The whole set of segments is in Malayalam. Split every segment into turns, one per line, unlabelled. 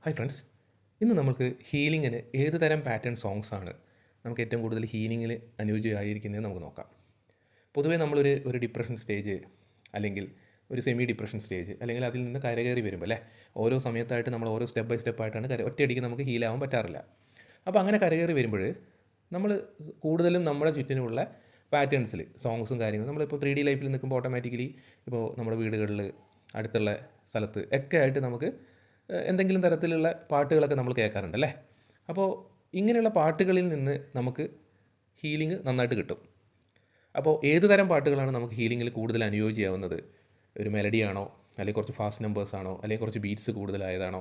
ഹായ് ഫ്രണ്ട്സ്, ഇന്ന് നമുക്ക് ഹീലിങ്ങിന് ഏത് തരം പാറ്റേൺ സോങ്സ് ആണ് നമുക്ക് ഏറ്റവും കൂടുതൽ ഹീലിങ്ങിൽ അനുയോജ്യമായിരിക്കുന്നത് നമുക്ക് നോക്കാം. പൊതുവേ നമ്മളൊരു ഡിപ്രഷൻ സ്റ്റേജ് അല്ലെങ്കിൽ ഒരു സെമി ഡിപ്രഷൻ സ്റ്റേജ് അല്ലെങ്കിൽ അതിൽ നിന്ന് കരകയറി വരുമ്പോൾ അല്ലേ, ഓരോ സമയത്തായിട്ട് നമ്മൾ ഓരോ സ്റ്റെപ്പ് ബൈ സ്റ്റെപ്പായിട്ടാണ് ഒറ്റയടിക്ക് നമുക്ക് ഹീലാവാൻ പറ്റാറില്ല. അപ്പോൾ അങ്ങനെ കരകയറി വരുമ്പോൾ നമ്മൾ കൂടുതലും നമ്മുടെ ചുറ്റിനുമുള്ള പാറ്റേൺസിൽ സോങ്സും കാര്യങ്ങളും നമ്മളിപ്പോൾ 3D ലൈഫിൽ നിൽക്കുമ്പോൾ ഓട്ടോമാറ്റിക്കലി ഇപ്പോൾ നമ്മുടെ വീടുകളിൽ അടുത്തുള്ള സ്ഥലത്ത് ഒക്കെ ആയിട്ട് നമുക്ക് എന്തെങ്കിലും തരത്തിലുള്ള പാട്ടുകളൊക്കെ നമ്മൾ കേൾക്കാറുണ്ട് അല്ലേ. അപ്പോൾ ഇങ്ങനെയുള്ള പാട്ടുകളിൽ നിന്ന് നമുക്ക് ഹീലിംഗ് നന്നായിട്ട് കിട്ടും. അപ്പോൾ ഏത് തരം പാട്ടുകളാണ് നമുക്ക് ഹീലിങ്ങിൽ കൂടുതൽ അനുയോജ്യമാവുന്നത്? ഒരു മെലഡിയാണോ, അല്ലെങ്കിൽ കുറച്ച് ഫാസ്റ്റ് നമ്പേഴ്സാണോ, അല്ലെങ്കിൽ കുറച്ച് ബീറ്റ്സ് കൂടുതലായതാണോ?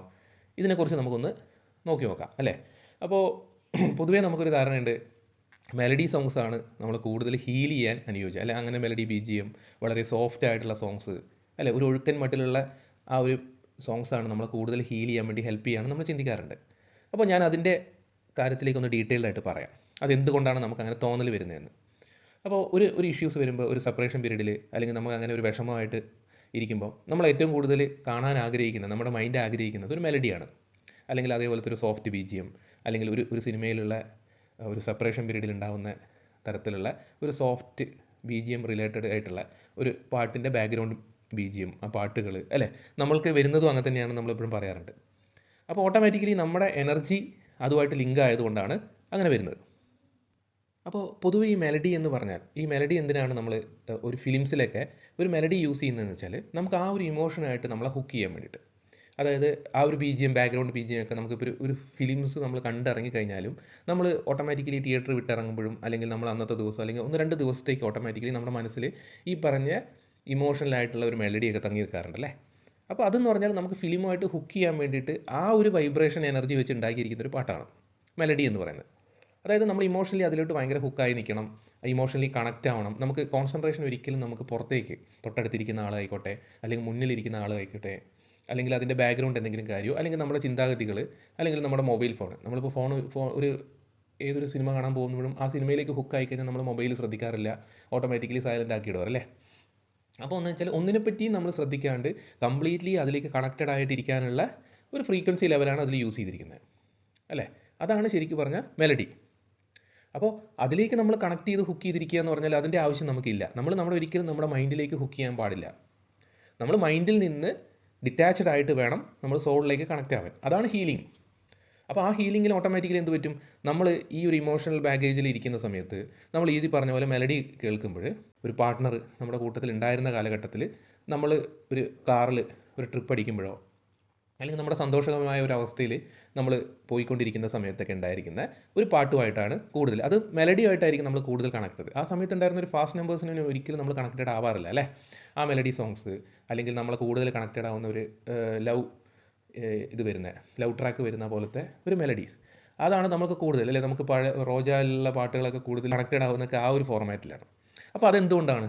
ഇതിനെക്കുറിച്ച് നമുക്കൊന്ന് നോക്കി നോക്കാം അല്ലേ. അപ്പോൾ പൊതുവേ നമുക്കൊരു ധാരണയുണ്ട്, മെലഡി സോങ്സ് ആണ് നമ്മൾ കൂടുതൽ ഹീൽ ചെയ്യാൻ അനുയോജ്യം അല്ലെ. അങ്ങനെ മെലഡി BGM വളരെ സോഫ്റ്റ് ആയിട്ടുള്ള സോങ്സ് അല്ലെ, ഒരു ഒഴുക്കൻ മട്ടിലുള്ള ആ ഒരു സോങ്സാണ് നമ്മളെ കൂടുതൽ ഹീൽ ചെയ്യാൻ വേണ്ടി ഹെൽപ്പ് ചെയ്യാമെന്ന് നമ്മൾ ചിന്തിക്കാറുണ്ട്. അപ്പോൾ ഞാൻ അതിൻ്റെ കാര്യത്തിലേക്കൊന്ന് ഡീറ്റെയിൽഡ് ആയിട്ട് പറയാം, അതെന്തുകൊണ്ടാണ് നമുക്ക് അങ്ങനെ തോന്നൽ വരുന്നതെന്ന്. അപ്പോൾ ഒരു ഇഷ്യൂസ് വരുമ്പോൾ, ഒരു സെപ്പറേഷൻ പീരീഡിൽ അല്ലെങ്കിൽ നമുക്ക് അങ്ങനെ ഒരു വിഷമമായിട്ട് ഇരിക്കുമ്പോൾ നമ്മൾ ഏറ്റവും കൂടുതൽ കാണാൻ ആഗ്രഹിക്കുന്നത്, നമ്മുടെ മൈൻഡ് ആഗ്രഹിക്കുന്നത് ഒരു മെലഡിയാണ്. അല്ലെങ്കിൽ അതേപോലത്തെ ഒരു സോഫ്റ്റ് BGM, അല്ലെങ്കിൽ ഒരു സിനിമയിലുള്ള ഒരു സെപ്പറേഷൻ പീരീഡിൽ ഉണ്ടാകുന്ന തരത്തിലുള്ള ഒരു സോഫ്റ്റ് BGM റിലേറ്റഡ് ആയിട്ടുള്ള ഒരു പാട്ടിൻ്റെ ബാക്ക്ഗ്രൗണ്ട് BGM, ആ പാട്ടുകൾ അല്ലേ, നമ്മൾക്ക് വരുന്നതും അങ്ങനെ തന്നെയാണ് നമ്മളെപ്പോഴും പറയാറുണ്ട്. അപ്പോൾ ഓട്ടോമാറ്റിക്കലി നമ്മുടെ എനർജി അതുമായിട്ട് ലിങ്ക് ആയതുകൊണ്ടാണ് അങ്ങനെ വരുന്നത്. അപ്പോൾ പൊതുവെ ഈ മെലഡി എന്ന് പറഞ്ഞാൽ, ഈ മെലഡി എന്തിനാണ് നമ്മൾ ഒരു ഫിലിംസിലൊക്കെ ഒരു മെലഡി യൂസ് ചെയ്യുന്നതെന്ന് വെച്ചാൽ, നമുക്ക് ആ ഒരു ഇമോഷനായിട്ട് നമ്മളെ ഹുക്ക് ചെയ്യാൻ വേണ്ടിയിട്ട്. അതായത് ആ ഒരു BGM, ബാക്ക്ഗ്രൗണ്ട് BGM ഒക്കെ നമുക്കിപ്പോൾ ഒരു ഫിലിംസ് നമ്മൾ കണ്ടിറങ്ങി കഴിഞ്ഞാലും നമ്മൾ ഓട്ടോമാറ്റിക്കലി തിയേറ്റർ വിട്ടിറങ്ങുമ്പോഴും, അല്ലെങ്കിൽ നമ്മൾ അന്നത്തെ ദിവസം അല്ലെങ്കിൽ 1-2 ദിവസത്തേക്ക് ഓട്ടോമാറ്റിക്കലി നമ്മുടെ മനസ്സിൽ ഈ പറഞ്ഞ ഇമോഷണലായിട്ടുള്ള ഒരു മെലഡിയൊക്കെ തങ്ങി നിൽക്കാറുണ്ടല്ലേ. അപ്പോൾ അതെന്ന് പറഞ്ഞാൽ നമുക്ക് ഫിലിമുമായിട്ട് ഹുക്ക് ചെയ്യാൻ വേണ്ടിയിട്ട് ആ ഒരു വൈബ്രേഷൻ എനർജി വെച്ച് ഉണ്ടാക്കിയിരിക്കുന്ന ഒരു പാട്ടാണ് മെലഡി എന്ന് പറയുന്നത്. അതായത് നമ്മൾ ഇമോഷണലി അതിലോട്ട് ഭയങ്കര ഹുക്കായി നിൽക്കണം, ഇമോഷണലി കണക്റ്റ് ആവണം. നമുക്ക് കോൺസെൻട്രേഷൻ ഒരിക്കലും നമുക്ക് പുറത്തേക്ക്, തൊട്ടടുത്തിരിക്കുന്ന ആളായിക്കോട്ടെ അല്ലെങ്കിൽ മുന്നിലിരിക്കുന്ന ആളായിക്കോട്ടെ, അല്ലെങ്കിൽ അതിൻ്റെ ബാക്ക്ഗ്രൗണ്ട് എന്തെങ്കിലും കാര്യമോ, അല്ലെങ്കിൽ നമ്മുടെ ചിന്താഗതികൾ, അല്ലെങ്കിൽ നമ്മുടെ മൊബൈൽ ഫോൺ, നമ്മളിപ്പോൾ ഒരു ഏതൊരു സിനിമ കാണാൻ പോകുമ്പോഴും ആ സിനിമയിലേക്ക് ഹുക്കായി കഴിഞ്ഞാൽ നമ്മൾ മൊബൈൽ ശ്രദ്ധിക്കാറില്ല, ഓട്ടോമാറ്റിക്കലി സൈലൻ്റ് ആക്കിയിടും അല്ലേ. അപ്പോൾ എന്ന് വെച്ചാൽ ഒന്നിനെപ്പറ്റിയും നമ്മൾ ശ്രദ്ധിക്കാണ്ട് കംപ്ലീറ്റ്ലി അതിലേക്ക് കണക്റ്റഡ് ആയിട്ടിരിക്കാനുള്ള ഒരു ഫ്രീക്വൻസി ലെവലാണ് അതിൽ യൂസ് ചെയ്തിരിക്കുന്നത് അല്ലേ. അതാണ് ശരിക്കും പറഞ്ഞാൽ മെലഡി. അപ്പോൾ അതിലേക്ക് നമ്മൾ കണക്ട് ചെയ്ത് ഹുക്ക് ചെയ്തിരിക്കുക എന്ന് പറഞ്ഞാൽ അതിൻ്റെ ആവശ്യം നമുക്കില്ല. നമ്മുടെ ഒരിക്കലും നമ്മുടെ മൈൻഡിലേക്ക് ഹുക്ക് ചെയ്യാൻ പാടില്ല. നമ്മൾ മൈൻഡിൽ നിന്ന് ഡിറ്റാച്ച്ഡ് ആയിട്ട് വേണം നമ്മൾ സോളിലേക്ക് കണക്റ്റ് ആവാൻ. അതാണ് ഹീലിംഗ്. അപ്പോൾ ആ ഹീലിങ്ങിൽ ഓട്ടോമാറ്റിക്കലി എന്ത് പറ്റും, നമ്മൾ ഈ ഒരു ഇമോഷണൽ ബാഗേജിൽ ഇരിക്കുന്ന സമയത്ത് നമ്മൾ ഈ പറഞ്ഞ പോലെ മെലഡി കേൾക്കുമ്പോൾ, ഒരു പാർട്ട്ണർ നമ്മുടെ കൂട്ടത്തിൽ ഉണ്ടായിരുന്ന കാലഘട്ടത്തിൽ നമ്മൾ ഒരു കാറിൽ ഒരു ട്രിപ്പ് അടിക്കുമ്പോഴോ, അല്ലെങ്കിൽ നമ്മുടെ സന്തോഷകരമായ ഒരു അവസ്ഥയിൽ നമ്മൾ പോയിക്കൊണ്ടിരിക്കുന്ന സമയത്തൊക്കെ ഉണ്ടായിരിക്കുന്ന ഒരു പാട്ടുമായിട്ടാണ് കൂടുതൽ, അത് മെലഡിയായിട്ടായിരിക്കും നമ്മൾ കൂടുതൽ കണക്റ്റഡ്. ആ സമയത്ത് ഉണ്ടായിരുന്ന ഒരു ഫാസ്റ്റ് നമ്പേഴ്സിന് ഒരിക്കലും നമ്മൾ കണക്റ്റഡ് ആവാറില്ല അല്ലേ. ആ മെലഡി സോങ്സ്, അല്ലെങ്കിൽ നമ്മൾ കൂടുതൽ കണക്റ്റഡ് ആവുന്ന ഒരു ലവ് ഇത് വരുന്ന ലവ് ട്രാക്ക് വരുന്ന പോലത്തെ ഒരു മെലഡീസ്, അതാണ് നമുക്ക് കൂടുതൽ അല്ലേ. നമുക്ക് പഴയ റോജയിലുള്ള പാട്ടുകളൊക്കെ കൂടുതൽ കണക്റ്റഡ് ആവുന്നൊക്കെ ആ ഒരു ഫോർമാറ്റിലാണ്. അപ്പോൾ അതെന്തുകൊണ്ടാണ്?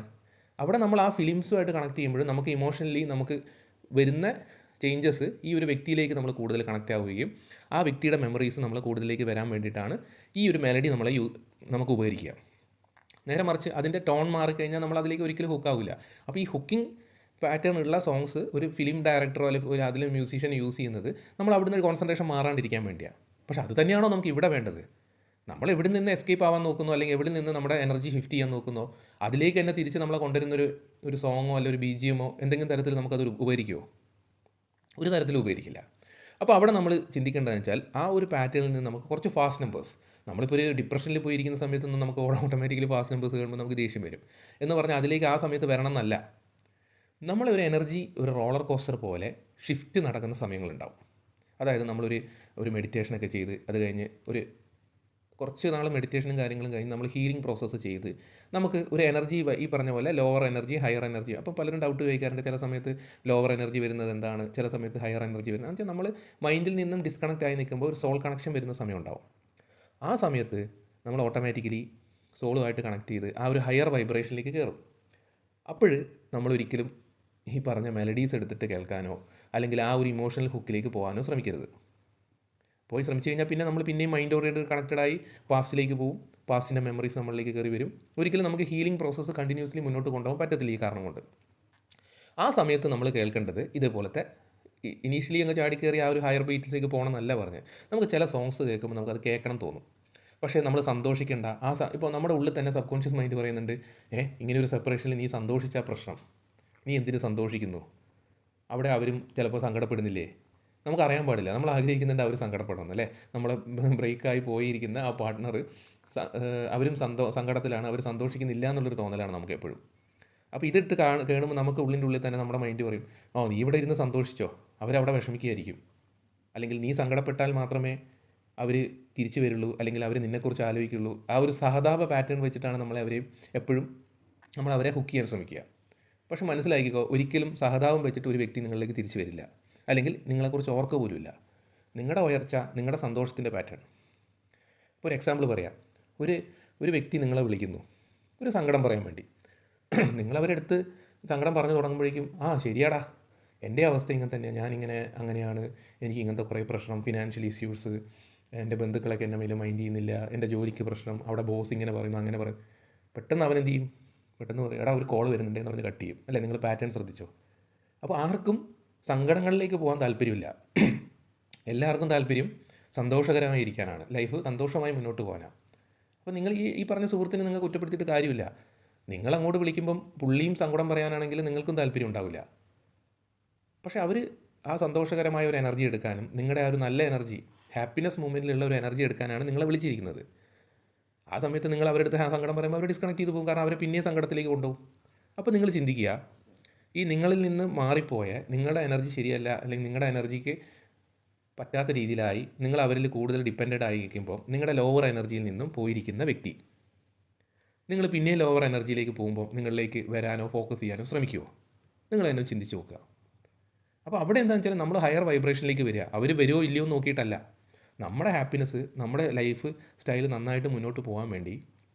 അവിടെ നമ്മൾ ആ ഫിലിംസുമായിട്ട് കണക്ട് ചെയ്യുമ്പോഴും നമുക്ക് ഇമോഷണലി നമുക്ക് വരുന്ന ചേഞ്ചസ് ഈ ഒരു വ്യക്തിയിലേക്ക് നമ്മൾ കൂടുതൽ കണക്റ്റ് ആവുകയും ആ വ്യക്തിയുടെ മെമ്മറീസ് നമ്മൾ കൂടുതലേക്ക് വരാൻ വേണ്ടിയിട്ടാണ് ഈ ഒരു മെലഡി നമുക്ക് ഉപകരിക്കുക. നേരെ മറിച്ച് അതിൻ്റെ ടോൺ മാറിക്കഴിഞ്ഞാൽ നമ്മൾ അതിലേക്ക് ഒരിക്കലും ഹുക്കാവില്ല. അപ്പോൾ ഈ ഹുക്കിംഗ് പാറ്റേൺ ഉള്ള സോങ്സ് ഒരു ഫിലിം ഡയറക്ടറോ അല്ലെങ്കിൽ ഒരു അതിൽ മ്യൂസീഷ്യൻ യൂസ് ചെയ്യുന്നത് നമ്മൾ അവിടുന്ന് ഒരു കോൺസെൻട്രേഷൻ മാറാണ്ടിരിക്കാൻ വേണ്ടിയാണ്. പക്ഷേ അത് തന്നെയാണോ നമുക്ക് ഇവിടെ വേണ്ടത്? നമ്മൾ എവിടെ നിന്ന് എസ്കേപ്പ് ആവാൻ നോക്കുന്നോ, അല്ലെങ്കിൽ എവിടെ നിന്ന് നമ്മുടെ എനർജി ഷിഫ്റ്റ് ചെയ്യാൻ നോക്കുന്നോ, അതിലേക്ക് തന്നെ തിരിച്ച് നമ്മളെ കൊണ്ടുവരുന്നൊരു സോങ്ങോ അല്ലെങ്കിൽ ഒരു BGMോ എന്തെങ്കിലും തരത്തിൽ നമുക്കത് ഉപകരിക്കുമോ? ഒരു തരത്തിലും ഉപകരിക്കില്ല. അപ്പോൾ അവിടെ നമ്മൾ ചിന്തിക്കേണ്ടതെന്ന് വെച്ചാൽ, ആ ഒരു പാറ്റേണിൽ നിന്ന് നമുക്ക് കുറച്ച് ഫാസ്റ്റ് നമ്പേഴ്സ്, നമ്മളിപ്പോൾ ഒരു ഡിപ്രഷനിൽ പോയിരിക്കുന്ന സമയത്തൊന്നും നമുക്ക് ഓട്ടോമാറ്റിക്കലി ഫാസ്റ്റ് നമ്പേഴ്സ് കേൾക്കുമ്പോൾ നമുക്ക് ദേഷ്യം വരും എന്ന് പറഞ്ഞാൽ അതിലേക്ക് ആ സമയത്ത് വരണം എന്നല്ല. നമ്മളൊരു എനർജി ഒരു റോളർ കോസ്റ്റർ പോലെ ഷിഫ്റ്റ് നടക്കുന്ന സമയങ്ങളുണ്ടാവും. അതായത് ഒരു മെഡിറ്റേഷനൊക്കെ ചെയ്ത് അത് കഴിഞ്ഞ് കുറച്ച് നാൾ മെഡിറ്റേഷനും കാര്യങ്ങളും കഴിഞ്ഞ് നമ്മൾ ഹീലിംഗ് പ്രോസസ്സ് ചെയ്ത് നമുക്ക് ഒരു എനർജി, ഈ പറഞ്ഞ പോലെ ലോവർ എനർജി, ഹയർ എനർജി. അപ്പോൾ പലരും ഡൗട്ട് ചോദിക്കാറുണ്ട്, ചില സമയത്ത് ലോവർ എനർജി വരുന്നത് എന്താണ്, ചില സമയത്ത് ഹയർ എനർജി വരുന്നത്. എന്ന് വെച്ചാൽ നമ്മൾ മൈൻഡിൽ നിന്നും ഡിസ്കണക്റ്റ് ആയി നിൽക്കുമ്പോൾ ഒരു സോൾ കണക്ഷൻ വരുന്ന സമയം ഉണ്ടാവും. ആ സമയത്ത് നമ്മൾ ഓട്ടോമാറ്റിക്കലി സോളുമായിട്ട് കണക്ട് ചെയ്ത് ആ ഒരു ഹയർ വൈബ്രേഷനിലേക്ക് കയറും. അപ്പോൾ നമ്മളൊരിക്കലും ഈ പറഞ്ഞ മെലഡീസ് എടുത്തിട്ട് കേൾക്കാനോ അല്ലെങ്കിൽ ആ ഒരു ഇമോഷണൽ ഹുക്കിലേക്ക് പോകാനോ ശ്രമിക്കരുത്. പോയി ശ്രമിച്ചു കഴിഞ്ഞാൽ പിന്നെ നമ്മൾ പിന്നെയും മൈൻഡ് ഓറിയൻറ്റഡ് കണക്റ്റഡായി പാസ്റ്റിലേക്ക് പോകും. പാസ്റ്റിൻ്റെ മെമ്മറീസ് നമ്മളിലേക്ക് കയറി വരും. ഒരിക്കലും നമുക്ക് ഹീലിംഗ് പ്രോസസ്സ് കണ്ടിന്യൂസ്ലി മുന്നോട്ട് കൊണ്ടുപോകാൻ പറ്റത്തില്ല ഈ കാരണം കൊണ്ട്. ആ സമയത്ത് നമ്മൾ കേൾക്കേണ്ടത് ഇതേപോലത്തെ ഇനീഷ്യലി അങ്ങ് ചാടിക്കയറി ആ ഒരു ഹയർ ബീറ്റിലേക്ക് പോകണം എന്നല്ല പറഞ്ഞത്. നമുക്ക് ചില സോങ്സ് കേൾക്കുമ്പോൾ നമുക്കത് കേൾക്കണം തോന്നും. പക്ഷേ നമ്മൾ സന്തോഷിക്കേണ്ട ഇപ്പോൾ നമ്മുടെ ഉള്ളിൽ തന്നെ സബ് കോൺഷ്യസ് മൈൻഡ് പറയുന്നുണ്ട്, ഇങ്ങനെ ഒരു സെപ്പറേഷനിൽ നീ സന്തോഷിച്ചാൽ പ്രശ്നം, നീ എന്തിനു സന്തോഷിക്കുന്നു, അവിടെ അവരും ചിലപ്പോൾ സങ്കടപ്പെടുന്നില്ലേ. നമുക്കറിയാൻ പാടില്ല, നമ്മൾ ആഗ്രഹിക്കുന്നുണ്ട് അവർ സങ്കടപ്പെടണം അല്ലേ. നമ്മളെ ബ്രേക്കായി പോയിരിക്കുന്ന ആ പാർട്ട്ണർ അവരും സങ്കടത്തിലാണ്, അവർ സന്തോഷിക്കുന്നില്ല എന്നുള്ളൊരു തോന്നലാണ് നമുക്ക് എപ്പോഴും. അപ്പോൾ ഇതിട്ട് കേൾക്കുമ്പോൾ നമുക്ക് ഉള്ളിൻ്റെ ഉള്ളിൽ തന്നെ നമ്മുടെ മൈൻഡ് പറയും, നീ ഇവിടെ ഇരുന്ന് സന്തോഷിച്ചോ, അവരവിടെ വിഷമിക്കുകയായിരിക്കും, അല്ലെങ്കിൽ നീ സങ്കടപ്പെട്ടാൽ മാത്രമേ അവർ തിരിച്ചു വരുള്ളൂ, അല്ലെങ്കിൽ അവർ നിന്നെക്കുറിച്ച് ആലോചിക്കുള്ളൂ. ആ ഒരു സഹതാപ പാറ്റേൺ വെച്ചിട്ടാണ് അവരെയും എപ്പോഴും നമ്മൾ അവരെ ഹുക്ക് ചെയ്യാൻ ശ്രമിക്കുക. പക്ഷെ മനസ്സിലാക്കിക്കോ, ഒരിക്കലും സഹതാപം വെച്ചിട്ട് ഒരു വ്യക്തി നിങ്ങളിലേക്ക് തിരിച്ചു വരില്ല, അല്ലെങ്കിൽ നിങ്ങളെക്കുറിച്ച് ഓർക്കുക പോലുമില്ല. നിങ്ങളുടെ ഉയർച്ച നിങ്ങളുടെ സന്തോഷത്തിൻ്റെ പാറ്റേൺ. ഇപ്പോൾ ഒരു എക്സാമ്പിൾ പറയാം. ഒരു വ്യക്തി നിങ്ങളെ വിളിക്കുന്നു ഒരു സങ്കടം പറയാൻ വേണ്ടി. നിങ്ങളവരെടുത്ത് സങ്കടം പറഞ്ഞു തുടങ്ങുമ്പോഴേക്കും, ശരിയാടാ, എൻ്റെ അവസ്ഥ ഇങ്ങനെ തന്നെയാണ്, ഞാനിങ്ങനെ അങ്ങനെയാണ്, എനിക്ക് ഇങ്ങനത്തെ കുറേ പ്രശ്നം, ഫിനാൻഷ്യൽ ഇഷ്യൂസ്, എൻ്റെ ബന്ധുക്കളൊക്കെ എന്നെ മേലെ മൈൻഡ് ചെയ്യുന്നില്ല, എൻ്റെ ജോലിക്ക് പ്രശ്നം, അവിടെ ബോസ് ഇങ്ങനെ പറയുന്നു, അങ്ങനെ പറയും. പെട്ടെന്ന് അവൻ എന്ത് ചെയ്യും? പെട്ടെന്ന് പറയും, എടാ ഒരു കോൾ വരുന്നുണ്ട് എന്ന് പറഞ്ഞ് കട്ട് ചെയ്യും അല്ലേ. നിങ്ങൾ പാറ്റേൺ ശ്രദ്ധിച്ചോ? അപ്പോൾ ആർക്കും സങ്കടങ്ങളിലേക്ക് പോകാൻ താല്പര്യമില്ല. എല്ലാവർക്കും താല്പര്യം സന്തോഷകരമായി ഇരിക്കാനാണ്, ലൈഫ് സന്തോഷമായി മുന്നോട്ട് പോകാനാണ്. അപ്പോൾ നിങ്ങൾ ഈ പറഞ്ഞ സുഹൃത്തിനെ നിങ്ങൾ കുറ്റപ്പെടുത്തിയിട്ട് കാര്യമില്ല. നിങ്ങൾ അങ്ങോട്ട് വിളിക്കുമ്പം പുള്ളിയും സങ്കടം പറയാനാണെങ്കിൽ നിങ്ങൾക്കും താല്പര്യം ഉണ്ടാവില്ല. പക്ഷേ അവർ ആ സന്തോഷകരമായ ഒരു എനർജി എടുക്കാനും, നിങ്ങളുടെ ആ ഒരു നല്ല എനർജി, ഹാപ്പിനെസ് മൂമെൻറ്റിലുള്ള ഒരു എനർജി എടുക്കാനാണ് നിങ്ങളെ വിളിച്ചിരിക്കുന്നത്. ആ സമയത്ത് നിങ്ങൾ അവരുടെ അടുത്ത് സങ്കടം പറയുമ്പോൾ അവർ ഡിസ്കണക്ട് ചെയ്ത് പോകും, കാരണം അവരെ പിന്നെയും സങ്കടത്തിലേക്ക് കൊണ്ടുപോകും. അപ്പോൾ നിങ്ങൾ ചിന്തിക്കുക, ഈ നിങ്ങളിൽ നിന്ന് മാറിപ്പോയ, നിങ്ങളുടെ എനർജി ശരിയല്ല, അല്ലെങ്കിൽ നിങ്ങളുടെ എനർജിക്ക് പറ്റാത്ത രീതിയിലായി നിങ്ങൾ അവരിൽ കൂടുതൽ ഡിപ്പെൻഡഡ് ആയിരിക്കുമ്പോൾ, നിങ്ങളുടെ ലോവർ എനർജിയിൽ നിന്നും പോയിരിക്കുന്ന വ്യക്തി നിങ്ങൾ പിന്നെ ലോവർ എനർജിയിലേക്ക് പോകുമ്പോൾ നിങ്ങളിലേക്ക് വരാനോ ഫോക്കസ് ചെയ്യാനോ ശ്രമിക്കുമോ? നിങ്ങൾ തന്നെ ചിന്തിച്ച് നോക്കുക. അപ്പോൾ അവിടെ എന്താണെന്ന് വെച്ചാൽ നമ്മൾ ഹയർ വൈബ്രേഷനിലേക്ക് വരിക. അവർ വരുമോ ഇല്ലയോ എന്ന് നോക്കിയിട്ടല്ല, നമ്മുടെ ഹാപ്പിനെസ്, നമ്മുടെ ലൈഫ് സ്റ്റൈൽ നന്നായിട്ട് മുന്നോട്ട് പോകാൻ വേണ്ടി,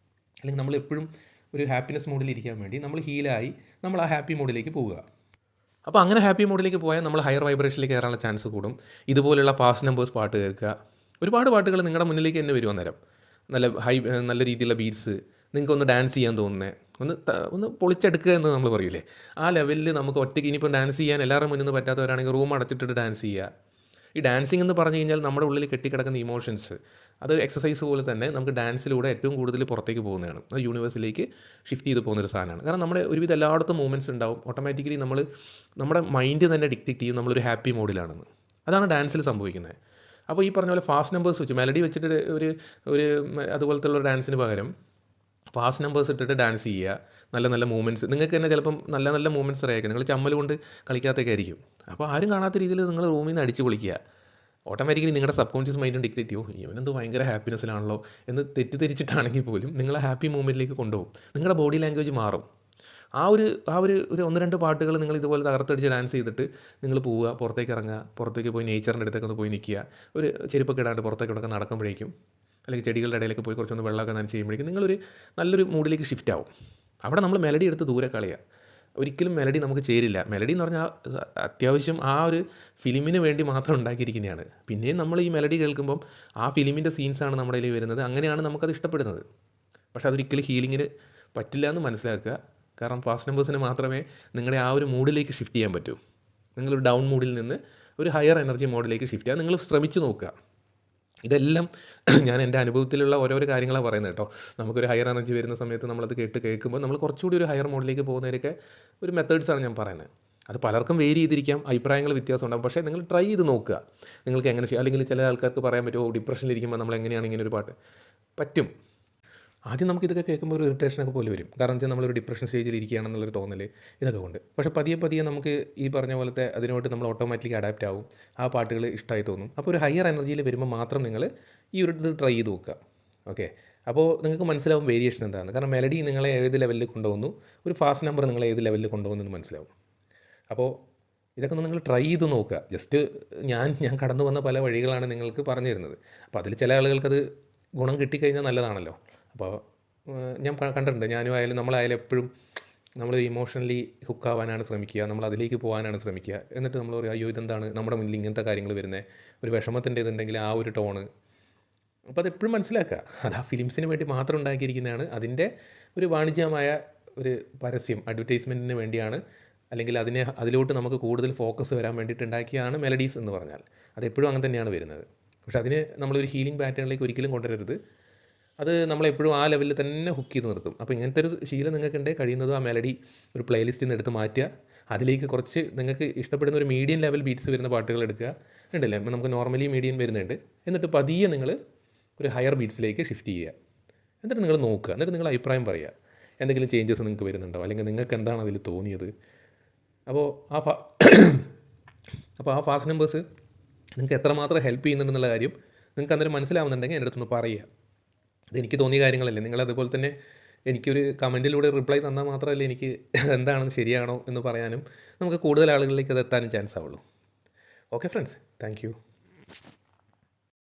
അല്ലെങ്കിൽ നമ്മൾ എപ്പോഴും ഒരു ഹാപ്പിനെസ് മോഡിൽ ഇരിക്കാൻ വേണ്ടി നമ്മൾ ഹീലായി നമ്മൾ ആ ഹാപ്പി മോഡിലേക്ക് പോവുക. അപ്പോൾ അങ്ങനെ ഹാപ്പി മോഡിലേക്ക് പോയാൽ നമ്മൾ ഹയർ വൈബ്രേഷനിലേക്ക് കയറാനുള്ള ചാൻസ് കൂടും. ഇതുപോലുള്ള ഫാസ്റ്റ് നമ്പേഴ്സ് പാട്ട് കേൾക്കുക. ഒരുപാട് പാട്ടുകൾ നിങ്ങളുടെ മുന്നിലേക്ക് തന്നെ വരും അന്നേരം. നല്ല രീതിയിലുള്ള ബീറ്റ്സ്, നിങ്ങൾക്കൊന്ന് ഡാൻസ് ചെയ്യാൻ തോന്നുന്നത്, ഒന്ന് പൊളിച്ചെടുക്കുക എന്ന് നമ്മൾ പറയില്ലേ, ആ ലെവലിൽ നമുക്ക് ഒറ്റയ്ക്ക്, ഇനിയിപ്പോൾ ഡാൻസ് ചെയ്യാൻ എല്ലാവരും മുന്നിൽ നിന്ന് പറ്റാത്തവരാണെങ്കിൽ റൂം അടച്ചിട്ടിട്ട് ഡാൻസ് ചെയ്യുക. ഈ ഡാൻസിങ് എന്ന് പറഞ്ഞു കഴിഞ്ഞാൽ നമ്മുടെ ഉള്ളിൽ കെട്ടിക്കിടക്കുന്ന ഇമോഷൻസ്, അത് എക്സസൈസ് പോലെ തന്നെ നമുക്ക് ഡാൻസിലൂടെ ഏറ്റവും കൂടുതൽ പുറത്തേക്ക് പോകുന്നതാണ്. അത് യൂണിവേഴ്സിലേക്ക് ഷിഫ്റ്റ് ചെയ്ത് പോകുന്നൊരു സാധനമാണ്. കാരണം നമ്മുടെ ഒരുവിധം എല്ലായിടത്തും മൂവ്മെൻറ്റ്സ് ഉണ്ടാവും. ഓട്ടോമാറ്റിക്കലി നമ്മുടെ മൈൻഡ് തന്നെ ഡിക്റ്റേറ്റ് ചെയ്യും നമ്മളൊരു ഹാപ്പി മോഡിലാണെന്ന്. അതാണ് ഡാൻസിൽ സംഭവിക്കുന്നത്. അപ്പോൾ ഈ പറഞ്ഞ പോലെ ഫാസ്റ്റ് നമ്പേഴ്സ് വെച്ച് മെലഡി വെച്ചിട്ട് ഒരു അതുപോലത്തെ ഉള്ള ഡാൻസിന് പകരം ഫാസ്റ്റ് നമ്പേഴ്സ് ഇട്ടിട്ട് ഡാൻസ് ചെയ്യുക. നല്ല നല്ല മൂവ്മെൻറ്റ്സ് നിങ്ങൾക്ക് തന്നെ ചിലപ്പം നല്ല നല്ല മൂവ്മെൻറ്റ്സ് അറിയാം. നിങ്ങൾ ചമ്മൽ കൊണ്ട് കളിക്കാത്തൊക്കെ ആയിരിക്കും. അപ്പോൾ ആരും കാണാത്ത രീതിയിൽ നിങ്ങൾ റൂമിൽ നിന്ന് അടിച്ച് പൊളിക്കുക. ഓട്ടോമാറ്റിക്കലി നിങ്ങളുടെ സബ് കോൺഷ്യസ് മൈൻഡും ഡിക്റ്റേറ്റ് ചെയ്യും, ഇവനെന്തോ ഭയങ്കര ഹാപ്പിനെസ്സിലാണല്ലോ എന്ന് തെറ്റിദ്ധരിച്ചിട്ടാണെങ്കിൽ പോലും നിങ്ങളെ ഹാപ്പി മൂവ്മെൻറ്റിലേക്ക് കൊണ്ടുപോകും. നിങ്ങളുടെ ബോഡി ലാംഗ്വേജ് മാറും. ആ ഒരു 1-2 പാട്ടുകൾ നിങ്ങൾ ഇതുപോലെ തകർത്തടിച്ച് ഡാൻസ് ചെയ്തിട്ട് നിങ്ങൾ പോവുക, പുറത്തേക്ക് ഇറങ്ങുക, പുറത്തേക്ക് പോയി നേച്ചറിൻ്റെ അടുത്തൊക്കെ ഒന്ന് പോയി നിൽക്കുക. ഒരു ചെരുപ്പൊക്കെ ഇടാണ്ട് പുറത്തേക്ക് നടക്കുമ്പോഴേക്കും, അല്ലെങ്കിൽ ചെടികളുടെ ഇടയിലേക്ക് പോയി കുറച്ചൊന്ന് വെള്ളമൊക്കെ നനച്ച് ചെയ്യുമ്പോഴേക്കും നിങ്ങളൊരു നല്ലൊരു മൂഡിലേക്ക് ഷിഫ്റ്റ് ആവും. അവിടെ നമ്മൾ മെലഡി എടുത്ത് ദൂരെ കളയുക. ഒരിക്കലും മെലഡി നമുക്ക് ചേരില്ല. മെലഡി എന്ന് പറഞ്ഞാൽ അത്യാവശ്യം ആ ഒരു ഫിലിമിന് വേണ്ടി മാത്രം ഉണ്ടാക്കിയിരിക്കുന്നതാണ്. പിന്നെയും നമ്മൾ ഈ മെലഡി കേൾക്കുമ്പം ആ ഫിലിമിൻ്റെ സീൻസാണ് നമ്മുടെ കയ്യിൽ വരുന്നത്, അങ്ങനെയാണ് നമുക്കത് ഇഷ്ടപ്പെടുന്നത്. പക്ഷേ അതൊരിക്കലും ഹീലിങ്ങിന് പറ്റില്ല എന്ന് മനസ്സിലാക്കുക. കാരണം ഫാസ്റ്റ് നമ്പേഴ്സിന് മാത്രമേ നിങ്ങളുടെ ആ ഒരു മൂഡിലേക്ക് ഷിഫ്റ്റ് ചെയ്യാൻ പറ്റൂ. നിങ്ങളൊരു ഡൗൺ മൂഡിൽ നിന്ന് ഒരു ഹയർ എനർജി മോഡിലേക്ക് ഷിഫ്റ്റ് ചെയ്യാൻ നിങ്ങൾ ശ്രമിച്ച് നോക്കുക. ഇതെല്ലാം ഞാൻ എൻ്റെ അനുഭവത്തിലുള്ള ഓരോരോ കാര്യങ്ങളാണ് പറയുന്നത് കേട്ടോ. നമുക്കൊരു ഹയർ എനർജി വരുന്ന സമയത്ത് നമ്മളത് കേൾക്കുമ്പോൾ നമ്മൾ കുറച്ചുകൂടി ഒരു ഹയർ മോഡിലേക്ക് പോകുന്നതിനൊക്കെ ഒരു മെത്തേഡ്സാണ് ഞാൻ പറയുന്നത്. അത് പലർക്കും വേരി ചെയ്തിരിക്കാം, അഭിപ്രായങ്ങൾ വ്യത്യാസം ഉണ്ടാകും. പക്ഷേ നിങ്ങൾ ട്രൈ ചെയ്ത് നോക്കുക, നിങ്ങൾക്ക് എങ്ങനെ, അല്ലെങ്കിൽ ചില ആൾക്കാർക്ക് പറയാൻ പറ്റുമോ ഡിപ്രഷനിലിരിക്കുമ്പോൾ നമ്മൾ എങ്ങനെയാണ് ഇങ്ങനെ ഒരു പാട്ട് പറ്റും. ആദ്യം നമുക്കിതൊക്കെ കേൾക്കുമ്പോൾ ഒരു ഇറിറ്റേഷനൊക്കെ പോലെ വരും. കാരണം വെച്ചാൽ നമ്മളൊരു ഡിപ്രഷൻ സ്റ്റേജിൽ ഇരിക്കുകയാണെന്നുള്ളൊരു തോന്നൽ ഇതൊക്കെ കൊണ്ട്. പക്ഷേ പതിയെ നമുക്ക് ഈ പറഞ്ഞ പോലത്തെ അതിനോട്ട് നമ്മൾ ഓട്ടോമാറ്റിക്കലി അഡാപ്റ്റ് ആവും. ആ പാട്ടുകൾ ഇഷ്ടമായി തോന്നും. അപ്പോൾ ഒരു ഹയർ എനർജിയിൽ വരുമ്പോൾ മാത്രം നിങ്ങൾ ഈ ഒരു ഇത് ട്രൈ ചെയ്ത് നോക്കുക. ഓക്കെ, അപ്പോൾ നിങ്ങൾക്ക് മനസ്സിലാവും വേരിയേഷൻ എന്താണെന്ന്. കാരണം മെലഡി നിങ്ങളെ ഏത് ലെവലിൽ കൊണ്ടുപോകുന്നു, ഒരു ഫാസ്റ്റ് നമ്പർ നിങ്ങളെ ഏത് ലെവലിൽ കൊണ്ടുപോകുന്നു എന്ന് മനസ്സിലാവും. അപ്പോൾ ഇതൊക്കെ ഒന്ന് നിങ്ങൾ ട്രൈ ചെയ്ത് നോക്കുക. ജസ്റ്റ് ഞാൻ കടന്നു വന്ന പല വഴികളാണ് നിങ്ങൾക്ക് പറഞ്ഞു തരുന്നത്. അപ്പോൾ അതിൽ ചില ആളുകൾക്കത് ഗുണം കിട്ടിക്കഴിഞ്ഞാൽ നല്ലതാണല്ലോ. അപ്പോൾ ഞാൻ കണ്ടിട്ടുണ്ട്, ഞാനും ആയാലും നമ്മളായാലും എപ്പോഴും നമ്മൾ ഇമോഷണലി ഹുക്കാവാനാണ് ശ്രമിക്കുക, നമ്മൾ അതിലേക്ക് പോകാനാണ് ശ്രമിക്കുക. എന്നിട്ട് നമ്മൾ പറയും, അയ്യോ ഇതെന്താണ് നമ്മുടെ മുന്നിൽ ഇങ്ങനത്തെ കാര്യങ്ങൾ വരുന്നത്, ഒരു വിഷമത്തിൻ്റെ ഇതുണ്ടെങ്കിൽ ആ ഒരു ടോണ്. അപ്പോൾ അതെപ്പോഴും മനസ്സിലാക്കുക, അത് ആ ഫിലിംസിന് വേണ്ടി മാത്രം ഉണ്ടാക്കിയിരിക്കുന്നതാണ്. അതിൻ്റെ ഒരു വാണിജ്യമായ ഒരു പരസ്യം, അഡ്വർടൈസ്മെൻറ്റിന് വേണ്ടിയാണ് അല്ലെങ്കിൽ അതിലോട്ട് നമുക്ക് കൂടുതൽ ഫോക്കസ് വരാൻ വേണ്ടിയിട്ട് ഉണ്ടാക്കിയാണ് മെലഡീസ് എന്ന് പറഞ്ഞാൽ. അതെപ്പോഴും അങ്ങനെ തന്നെയാണ് വരുന്നത്. പക്ഷെ അതിന് നമ്മളൊരു ഹീലിംഗ് പാറ്റേണിലേക്ക് ഒരിക്കലും കൊണ്ടുവരരുത്. അത് നമ്മളെപ്പോഴും ആ ലെവലിൽ തന്നെ ഹുക്ക് ചെയ്ത് നിർത്തും. അപ്പോൾ ഇങ്ങനത്തെ ഒരു ശീലം നിങ്ങൾക്കുണ്ടെങ്കിൽ കഴിയുന്നതും ആ മെലഡി ഒരു പ്ലേലിസ്റ്റിൽ നിന്ന് എടുത്ത് മാറ്റുക. അതിലേക്ക് കുറച്ച് നിങ്ങൾക്ക് ഇഷ്ടപ്പെടുന്ന ഒരു മീഡിയം ലെവൽ ബീറ്റ്സ് വരുന്ന പാട്ടുകൾ എടുക്കുക. ഉണ്ടല്ലേ, നമുക്ക് നോർമലി മീഡിയം വരുന്നുണ്ട്. എന്നിട്ട് പതിയെ നിങ്ങൾ ഒരു ഹയർ ബീറ്റ്സിലേക്ക് ഷിഫ്റ്റ് ചെയ്യുക. എന്നിട്ട് നിങ്ങൾ നോക്കുക. എന്നിട്ട് നിങ്ങൾ അഭിപ്രായം പറയുക. എന്തെങ്കിലും ചേഞ്ചസ് നിങ്ങൾക്ക് വരുന്നുണ്ടോ, അല്ലെങ്കിൽ നിങ്ങൾക്ക് എന്താണ് അതിൽ തോന്നിയത്. അപ്പോൾ ആ ഫാസ്റ്റ് നമ്പേഴ്സ് നിങ്ങൾക്ക് എത്രമാത്രം ഹെൽപ്പ് ചെയ്യുന്നുണ്ടെന്നുള്ള കാര്യം നിങ്ങൾക്ക് അന്നേരം മനസ്സിലാവുന്നുണ്ടെങ്കിൽ എൻ്റെ അടുത്തൊന്ന് പറയുക. ഇതെനിക്ക് തോന്നിയ കാര്യങ്ങളല്ലേ. നിങ്ങളതുപോലെ തന്നെ എനിക്കൊരു കമൻറ്റിലൂടെ റിപ്ലൈ തന്നാൽ മാത്രമല്ല എനിക്ക് എന്താണെന്ന് ശരിയാണോ എന്ന് പറയാനും നമുക്ക് കൂടുതൽ ആളുകളിലേക്ക് അത് എത്താനും ചാൻസ് ആവുള്ളൂ. Okay friends, thank you.